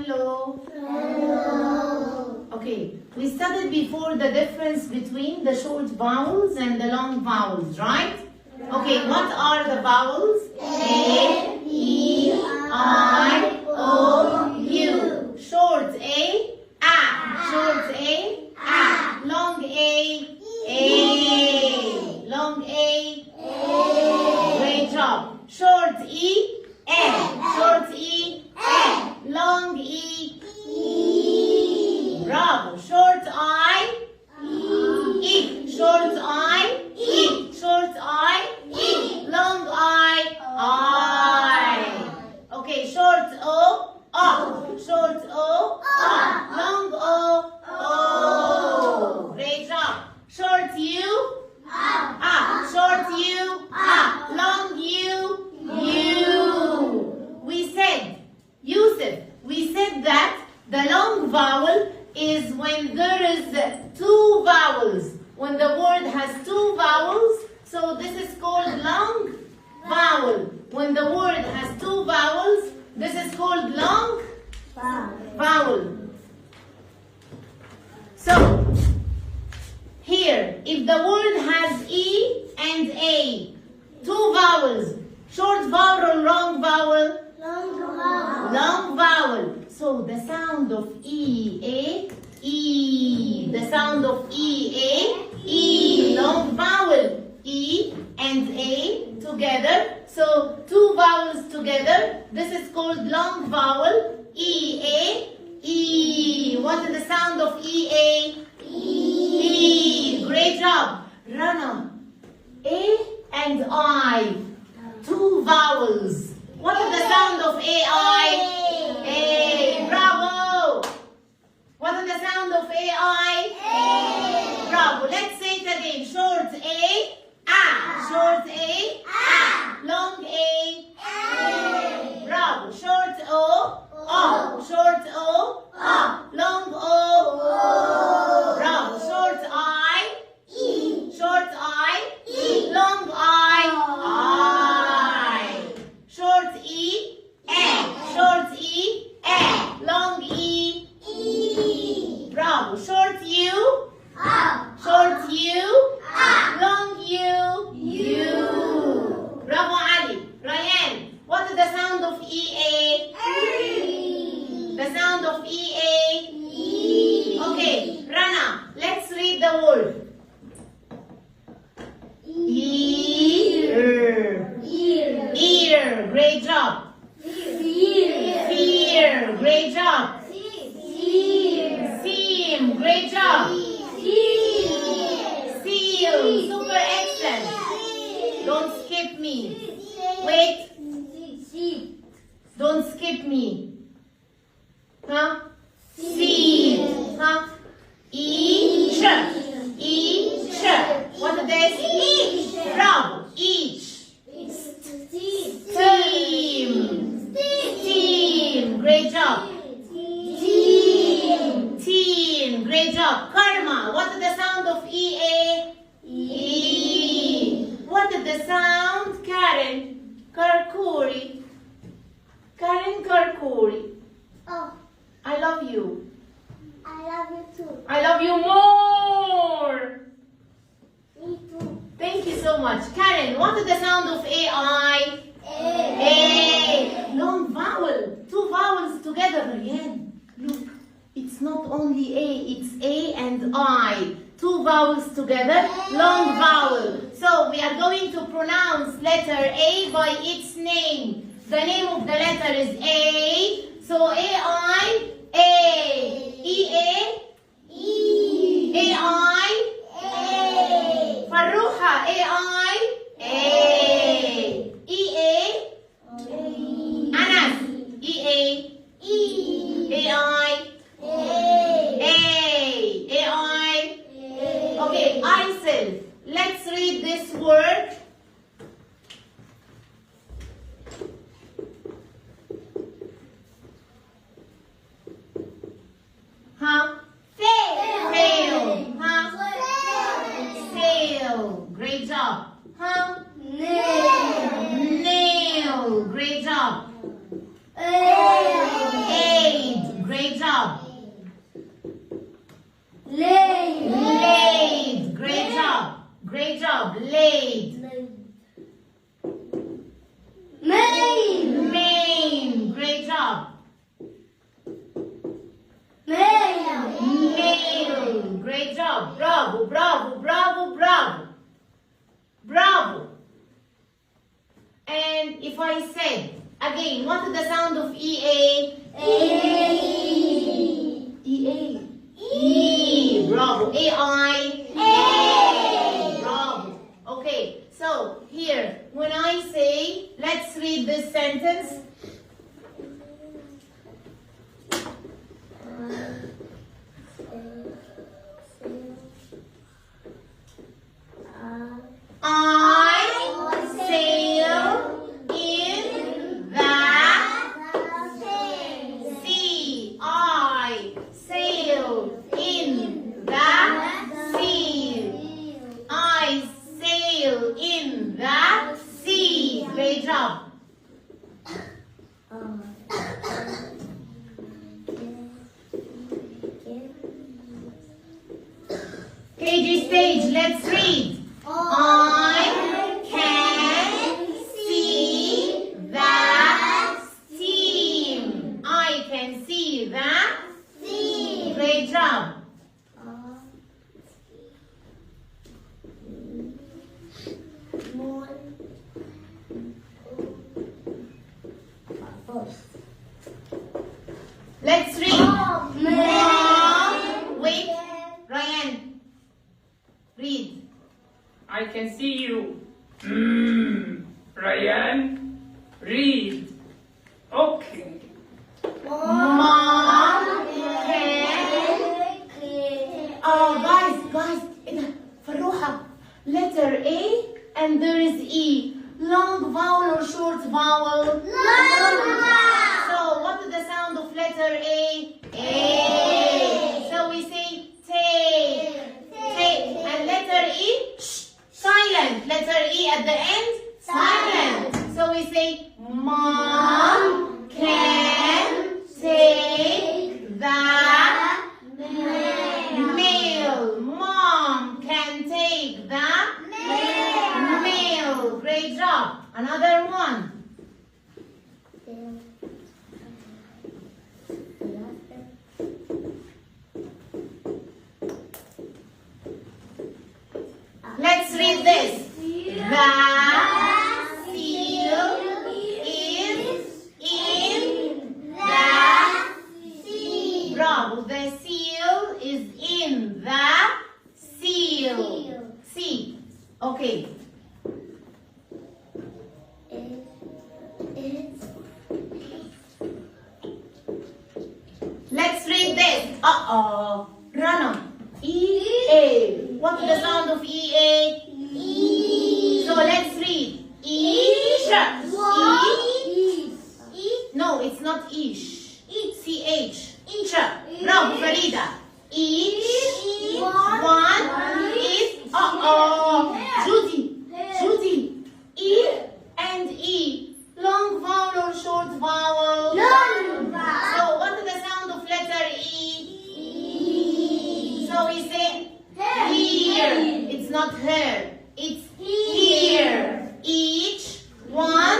Hello. Okay, we studied before the difference between the short vowels and the long vowels, right? Okay, what are the vowels? A, E, I, O, U. Short A, short A, long A, long A. Great job. Short E, short E, long E, bravo. Short I, short I, short I, long I. Okay, short O, short O, long O. Great job. Short U, short U, long U, We said, Yusuf, we said that the long vowel is when there is two vowels. When the word has two vowels, so this is called long vowel. When the word has two vowels, this is called long vowel. So, here, if the word has E and A, two vowels, short vowel or long vowel? Long vowel. So the sound of E, A, E. The sound of E, A, E. Long vowel. E and A together. So two vowels together. This is called long vowel. E, A, E. What is the sound of E, A? E. Great job. Rana. A and I. Two vowels. What is the sound of A-I? A. Bravo. What is the sound of A-I? A. Bravo. Let's say it again. Short A. Short A. Long A. Bravo. Short O. Short O. Long O. Bravo. Short I. Short I. Long I. Short E. Short E. Long E. Bravo. Short U. Short U. Long U. Bravo, Ali. Ryan, what is the sound of E-A? The sound of E-A? Okay, Rana, let's read the word. Ear. Ear. Great job. Fear. Great job. Seam. Great job. Seal. Super excellent. Don't skip me. Wait. Don't skip me. Huh? Seed. Huh? Each. Each. What is this? Each. Bravo. Each. Steam. Team. Great job. Team. Great job. Karma. What is the sound of E-A? E. What is the sound? Karen. Karkuri. Karen Karkuri. Oh, I love you. I love you too. I love you more. Me too. Thank you so much. Karen, what is the sound of A-I? A. Long vowel. Two vowels together again. Look, it's not only A, it's A and I. Two vowels together, long vowel. So we are going to pronounce letter A by its name. The name of the letter is A. So A-I, A. E-A, E. A-I, A. Farruha, A-I, A. E-A, Anas, E-A, A-I, A. A-I. Okay, Aysel, let's read this word. Huh? Fail. Huh? Sail. Great job. Huh? Nail. Great job. Aid. Laid. Main. Great job. Male. Great job. Bravo, bravo, bravo, bravo. Bravo. And if I said, again, what is the sound of EA? EA. E. Bravo. AI. Bravo. Okay, so here, when I say, let's read this sentence. I sail in the sea. I sail in the sea. I sail in the sea. Great job. KG stage, let's read. I can see the steam. I can see the steam. Great job. Let's read. Mom. Wait, Ryan. Read. I can see you. Ryan, read. Okay. Mom can. Oh, guys, Faruha. Letter A and there is E. Long vowel or short vowel? Long vowel. So, what is the sound of letter A? A. So we say take. Take. And letter E? Silent. Letter E at the end? Silent. So we say, Mom can take the mail. Mom can take the mail. Great job. Another one. Let's read this. The seal is in the seal. Bravo. The seal is in the seal. See. Okay. Let's read this. Rana. E-A. What's the sound of E-A? E. So let's read. Ish. No, it's not ish. C-H. Isha. Bravo, Farida. Each one is. Judy. E and E. Long vowel or short vowel? Long vowel. So what is the sound of letter E? So we say here. It's not her. It's here. Each one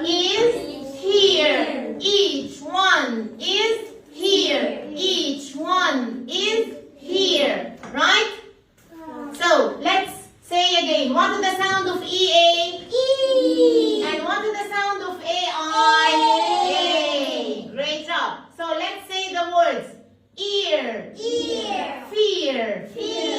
is here. Each one is here. Each one is here. Right? So let's say again. What is the sound of EA? E. And what is the sound of AI? A. Great job. So let's say the words ear, Ear. fear, Fear.